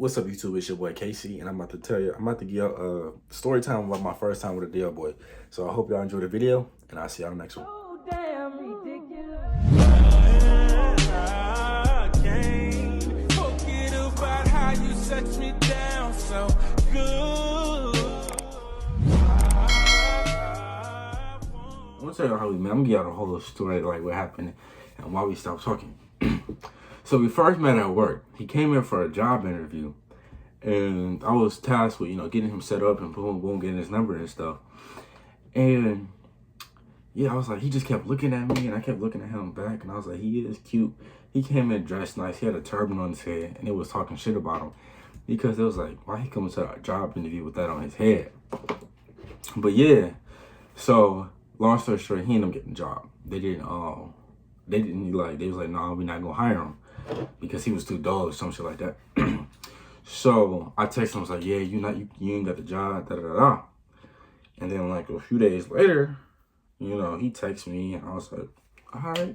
What's up, YouTube? It's your boy Casey, and I'm about to give y'all a story time about my first time with a deal boy. So I hope y'all enjoy the video, and I'll see y'all in the next one. Oh, damn ridiculous. I can't forget about how you set me down so good. I'm gonna tell y'all how we met. I'm gonna give y'all the whole story, like what happened and why we stopped talking. So we first met at work. He came in for a job interview, and I was tasked with, getting him set up and boom, boom, getting his number and stuff. And yeah, I was like, he just kept looking at me, and I kept looking at him back, and I was like, he is cute. He came in dressed nice. He had a turban on his head, and it was talking shit about him because it was like, why he coming to a job interview with that on his head? But yeah, so long story short, he ended up getting the job. They was like, nah, we're not gonna hire him because he was too dull or some shit like that. So I texted him, I was like, yeah, you ain't got the job, da da da da. And then like a few days later, he texted me, and I was like, all right.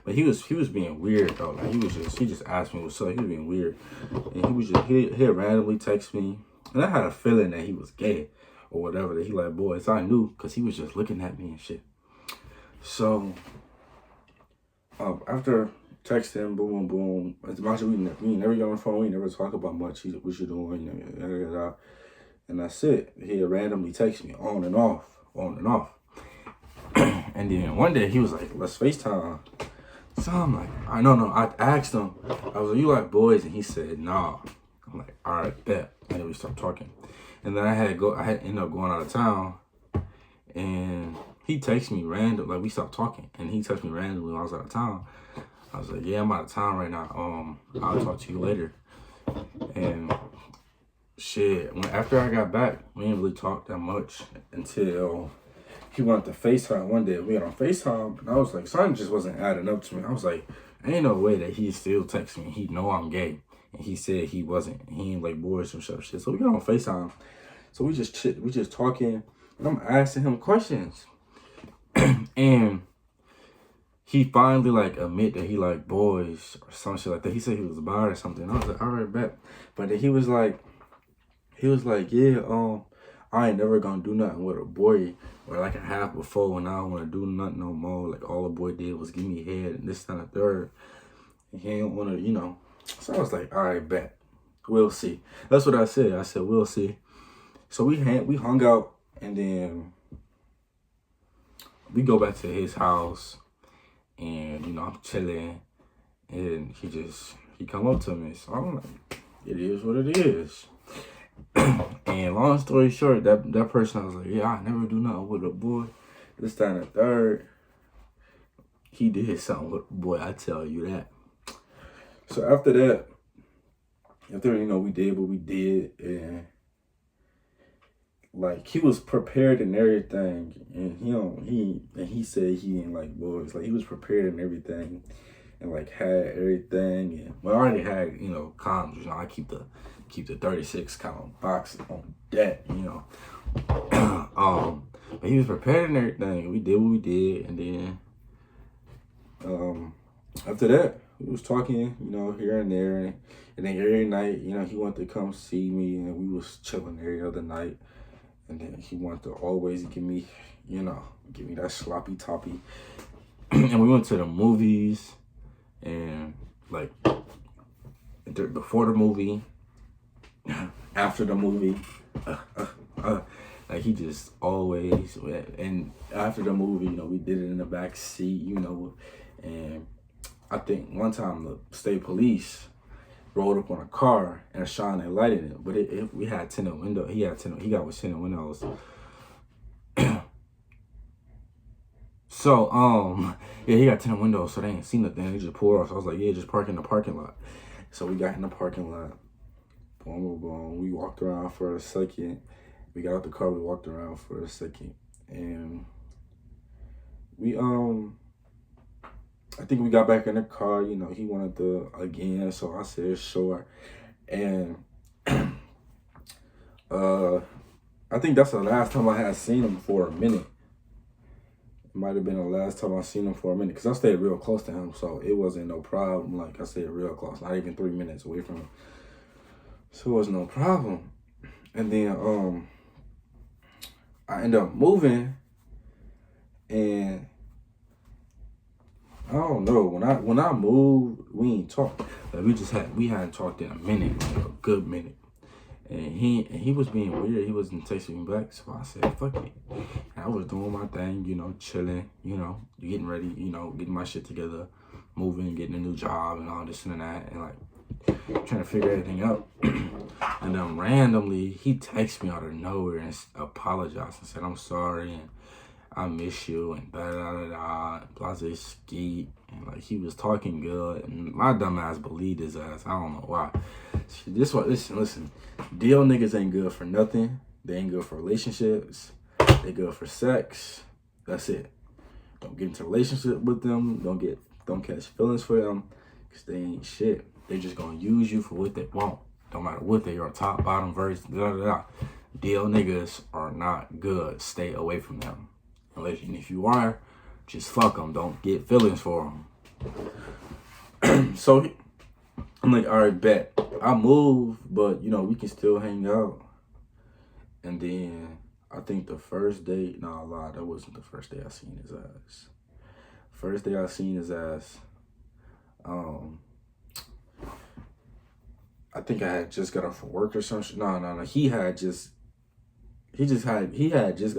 But he was being weird though. Like he just asked me what's up. He was being weird, and he'd randomly text me, and I had a feeling that he was gay or whatever. That he like boys. I knew because he was just looking at me and shit. So after texting, boom, boom, boom. As much as we never get on the phone, we never talk about much. What you doing? And that's it. He randomly text me on and off. And then one day he was like, let's FaceTime. So I'm like, I asked him, I was like, you like boys? And he said, nah. I'm like, all right, bet. And then we stopped talking. And then I had ended up going out of town, and he texted me random, like we stopped talking, and he texted me randomly when I was out of town. I was like, yeah, I'm out of town right now. I'll talk to you later. And shit, after I got back, we didn't really talk that much until he wanted to FaceTime one day. We got on FaceTime, and I was like, something just wasn't adding up to me. I was like, ain't no way that he still texts me. He know I'm gay. And he said he wasn't. He ain't like boys and shit. So we got on FaceTime. So we just talking, and I'm asking him questions. And he finally like admit that he like boys or some shit like that. He said he was bi or something. I was like, all right, bet. But then he was like, yeah, I ain't never gonna do nothing with a boy or like a half before, and I don't wanna do nothing no more. Like all the boy did was give me head and this and the third. And he ain't wanna, So I was like, all right, bet. We'll see. That's what I said. I said, we'll see. So we hung out, and then we go back to his house, and I'm chilling, and he come up to me. So I'm like, it is what it is. And long story short, that person, I was like, yeah, I never do nothing with a boy. This time the third, he did something with a boy, I tell you that. So after that, we did what we did, and like he was prepared and everything, and he said he didn't like boys. Like he was prepared and everything, and like had everything, and I already had condoms. I keep the 36 count box on deck, But he was prepared and everything. We did what we did, and then after that, we was talking, here and there, and then every night, he wanted to come see me, and we was chilling every other night. And then he wanted to always give me that sloppy toppy. And we went to the movies, and like before the movie, after the movie, like he just always, and after the movie, we did it in the back seat, and I think one time the state police rolled up on a car and shine a light in it, but we had tinted window. He got with tinted windows. So yeah, he got tinted windows, so they ain't seen nothing. They just pulled off. So I was like, yeah, just park in the parking lot. So we got in the parking lot. Boom, boom, boom. We walked around for a second. We got out the car. We walked around for a second, and we I think we got back in the car, he wanted to again, so I said sure. And I think that's the last time I had seen him for a minute. It might have been the last time I seen him for a minute, because I stayed real close to him, so it wasn't no problem. Like I stayed real close, not even 3 minutes away from him. So it was no problem. And then I ended up moving, and I don't know, when I moved, we ain't talked. Like we hadn't talked in a minute, like a good minute. And he was being weird. He wasn't texting me back, so I said, fuck it. And I was doing my thing, chilling, getting ready, getting my shit together, moving, getting a new job and all this and that, and like trying to figure everything out. And then randomly he texted me out of nowhere and apologized and said, I'm sorry and I miss you and da da da da, blase skeet. And like he was talking good, and my dumb ass believed his ass. I don't know why. Listen. Deal niggas ain't good for nothing. They ain't good for relationships. They good for sex. That's it. Don't get into a relationship with them. Don't catch feelings for them, cause they ain't shit. They just gonna use you for what they want. Don't matter what they are, top, bottom, verse, da da da. Deal niggas are not good. Stay away from them. And if you are, just fuck them. Don't get feelings for them. So I'm like, all right, bet. I move, but we can still hang out. And then I think the first day, nah, I lied, that wasn't the first day I seen his ass. First day I seen his ass, I think I had just got off from work or something. No. He had just got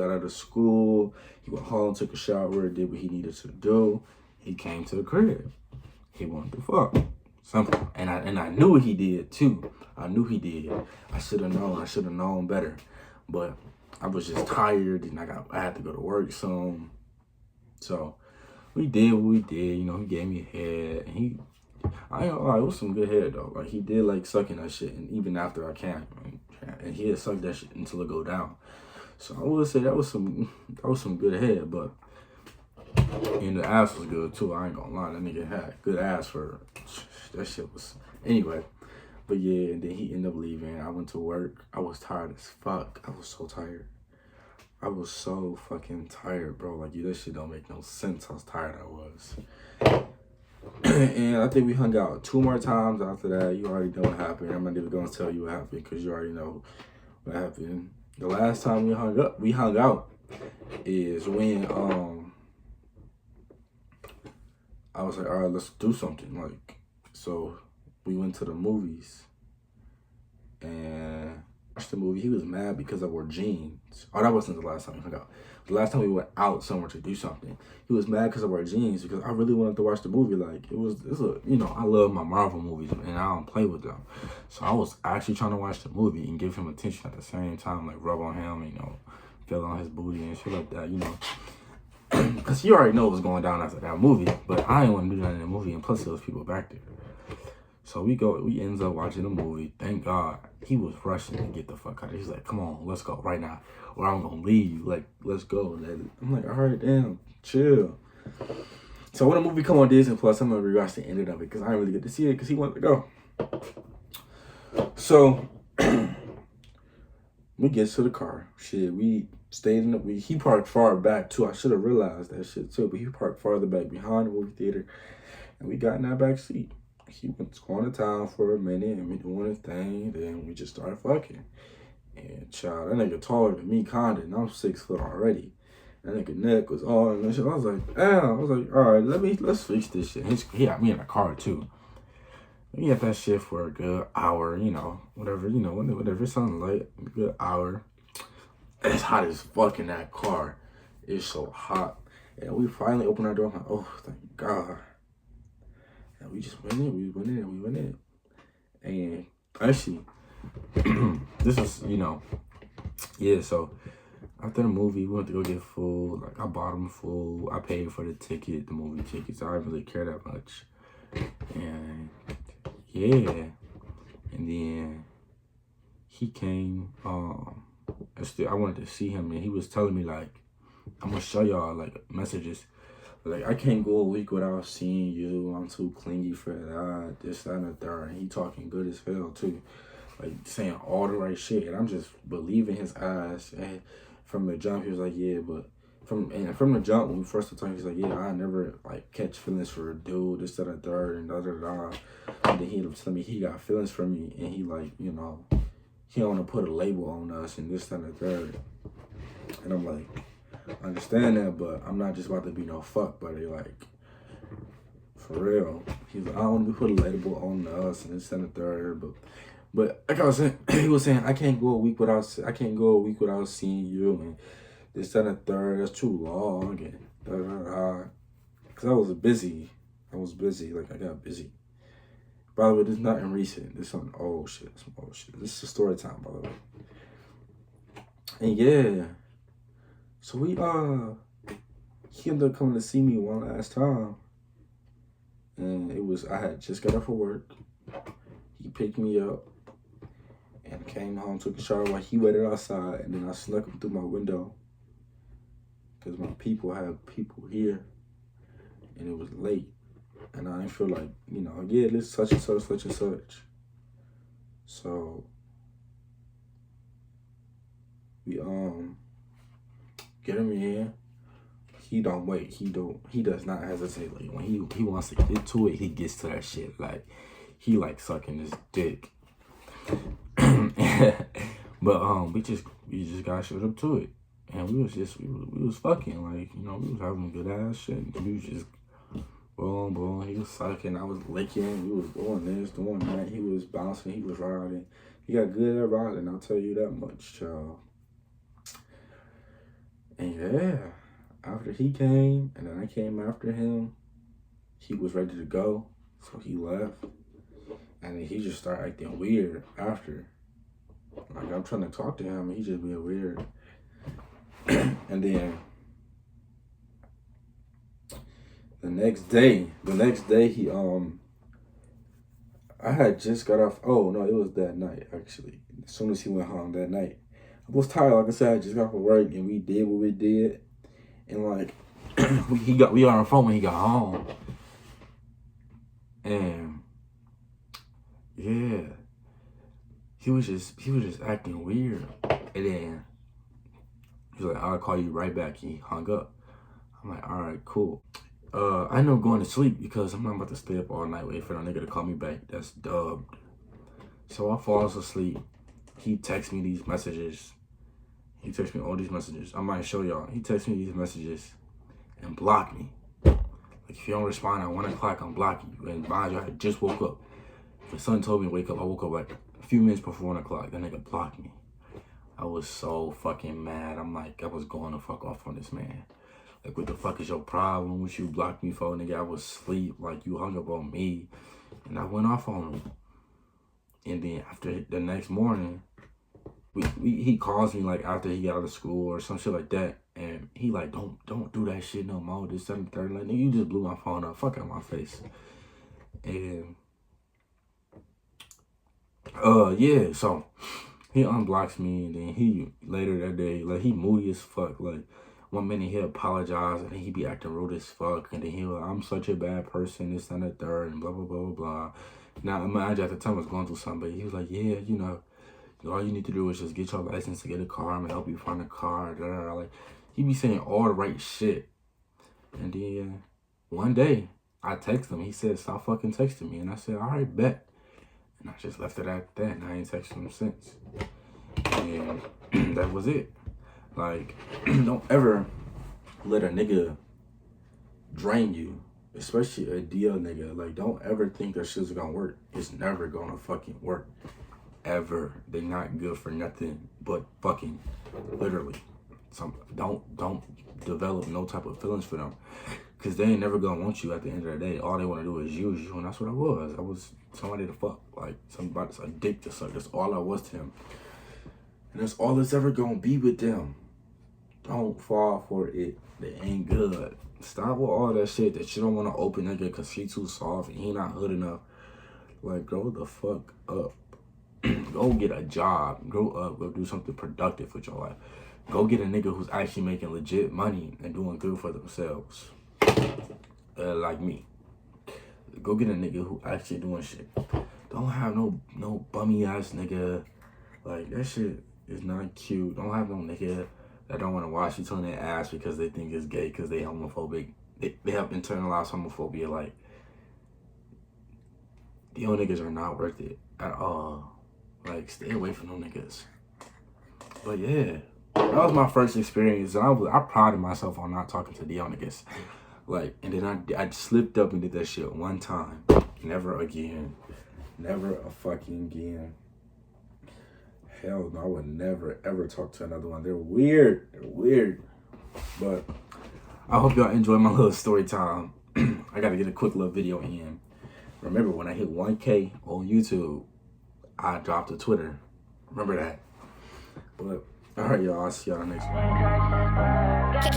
out of school. He went home, took a shower, did what he needed to do. He came to the crib. He wanted to fuck. Simple. And I knew he did too. I knew he did. I should have known. I should have known better. But I was just tired and I had to go to work soon. So we did what we did. He gave me a head. And it was some good head though. Like he did like sucking that shit, and even after I came, and he had sucked that shit until it go down. So I would say that was some good head, but and the ass was good too. I ain't gonna lie, that nigga had good ass for that shit was anyway. But yeah, and then he ended up leaving. I went to work. I was tired as fuck. I was so tired. I was so fucking tired, bro. Like, that shit don't make no sense how tired I was. And I think we hung out 2 more times after that. You already know what happened. I'm not even gonna tell you what happened because you already know what happened. The last time we hung out is when I was like, all right, let's do something. Like, so we went to the movies and watched the movie. He was mad because I wore jeans. Oh, that wasn't the last time we hung out. The last time we went out somewhere to do something, he was mad because I wore jeans because I really wanted to watch the movie. Like, I love my Marvel movies and I don't play with them. So I was actually trying to watch the movie and give him attention at the same time, like rub on him, feel on his booty and shit like that, Because you already know what's going down after that movie, but I didn't want to do that in the movie, and plus there was people back there. So we ends up watching the movie. Thank God. He was rushing to get the fuck out of here. He's like, come on, let's go right now, or I'm gonna leave you. Like, let's go. I'm like, all right, damn, chill. So when the movie come on Disney Plus, I'm gonna rewatch the end of it because I didn't really get to see it because he wanted to go. So we get to the car. Shit, we stayed he parked far back too. I should have realized that shit too, but he parked farther back behind the movie theater, and we got in that back seat. He went going to town for a minute and we doing his thing. Then we just started fucking. And child, that nigga taller than me kinda, and I'm 6 foot already. That nigga neck was all and shit. I was like, damn. I was like, all right, let's fix this shit. He had me in a car too. We had that shit for a good hour, whatever sunlight, a good hour. It's hot as fuck in that car. It's so hot. And we finally opened our door. I'm like, oh, thank God. And we just went in. And actually, this is, so after the movie, we went to go get food. Like, I bought him food. I paid for the movie tickets. I didn't really care that much. And yeah. And then he came, I wanted to see him, and he was telling me, like, I'm gonna show y'all, like, messages. Like, I can't go a week without seeing you. I'm too clingy for that, this, that, and the third. And he talking good as hell, too. Like, saying all the right shit. And I'm just believing his ass. And from the jump, he was like, yeah, but from the jump when we first started talking, he's like, yeah, I never like catch feelings for a dude, this, that, and third, and da da da. And then he was telling me he got feelings for me, and he like, you know, he don't want to put a label on us and this, that, and the third. And I'm like, I understand that, but I'm not just about to be no fuck buddy, like, for real. He's like, I don't want to put a label on us and this, that, and the third, but like I was saying, he was saying, I can't go a week without seeing you, and this, that, and the third, that's too long, and da da da. Because I was busy, like I got busy. By the way, this is not in recent, this is some old shit. This is story time, by the way. And yeah, so he ended up coming to see me one last time. And I had just got off of work. He picked me up and came home, took a shower while he waited outside, and then I snuck him through my window because my people have people here, and it was late, and I didn't feel like, you know, yeah, this such and such, such and such. So we get him in. He don't wait. He does not hesitate. Like when he wants to get to it, he gets to that shit. Like he like sucking his dick. But we just got straight up to it, and we was fucking, like, you know, we was having good ass shit. We was just boom. He was sucking, I was licking. We was doing this, doing that. He was bouncing. He was riding. He got good at riding. I'll tell you that much, child. And yeah, after he came, and then I came after him, he was ready to go, so he left. And then he just started acting weird after. Like, I'm trying to talk to him, and he just being weird. And then the next day, he, I had just got off, oh no, it was that night, actually. As soon as he went home that night. I was tired, like I said, I just got off of work, and we did what we did. And like, we got on the phone when he got home. And yeah, he was just acting weird. And then he was like, I'll call you right back. He hung up. I'm like, all right, cool. I ended up going to sleep because I'm not about to stay up all night waiting for that nigga to call me back. That's dubbed. So I falls asleep. He texts me these messages. He texts me all these messages. I might show y'all. He texts me these messages and block me. Like, if you don't respond at 1 o'clock, I'm blocking you. And mind you, I had just woke up. The son told me to wake up. I woke up like a few minutes before 1 o'clock. That nigga blocked me. I was so fucking mad. I'm like, I was going to fuck off on this man. Like, what the fuck is your problem? What you blocked me for, nigga? I was asleep. Like, you hung up on me. And I went off on him. And then after the next morning, he calls me like after he got out of school or some shit like that. And he like, don't do that shit no more. This, 7th, 3rd. Like, nigga, you just blew my phone up. Fuck out my face. And yeah, so he unblocks me, and then he later that day, like, he moody as fuck. Like, 1 minute he'll apologize, and then he be acting rude as fuck, and then he'll like, I'm such a bad person, this and the third, and blah blah blah blah. Now imagine at the time I was going through something, but he was like, yeah, you know, all you need to do is just get your license to get a car. I'm gonna help you find a car. Da, da, da. Like, he be saying all the right shit. And then one day I text him. He said, stop fucking texting me. And I said, all right, bet. And I just left it at that, and I ain't texted him since. And that was it. Like, don't ever let a nigga drain you, especially a DL nigga. Like, don't ever think that shit's gonna work. It's never gonna fucking work. Ever. They not good for nothing but fucking, literally. Don't develop no type of feelings for them, because they ain't never gonna want you at the end of the day. All they want to do is use you, and that's what I was. I was somebody to fuck, like somebody's a dick to suck. That's all I was to them, and that's all that's ever gonna be with them. Don't fall for it. They ain't good. Stop with all that shit that you don't want to open nigga because she too soft and he not hood enough. Like, grow the fuck up. Go get a job. Grow up. Go do something productive with your life. Go get a nigga who's actually making legit money and doing good for themselves. Like me. Go get a nigga who actually doing shit. Don't have no bummy ass nigga. Like, that shit is not cute. Don't have no nigga that don't want to wash each other ass because they think it's gay because they homophobic. They have internalized homophobia. Like, the old niggas are not worth it at all. Like, stay away from them niggas. But yeah, that was my first experience. And I prided myself on not talking to the old niggas. Like, and then I slipped up and did that shit one time. Never again. Never a fucking again. Hell no, I would never ever talk to another one. They're weird. They're weird. But I hope y'all enjoy my little story time. I gotta get a quick little video in. Remember, when I hit 1K on YouTube, I dropped a Twitter. Remember that. But alright, y'all. I'll see y'all next one. I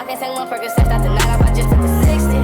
can sing one Percocet, that's the night off, I just took the 60.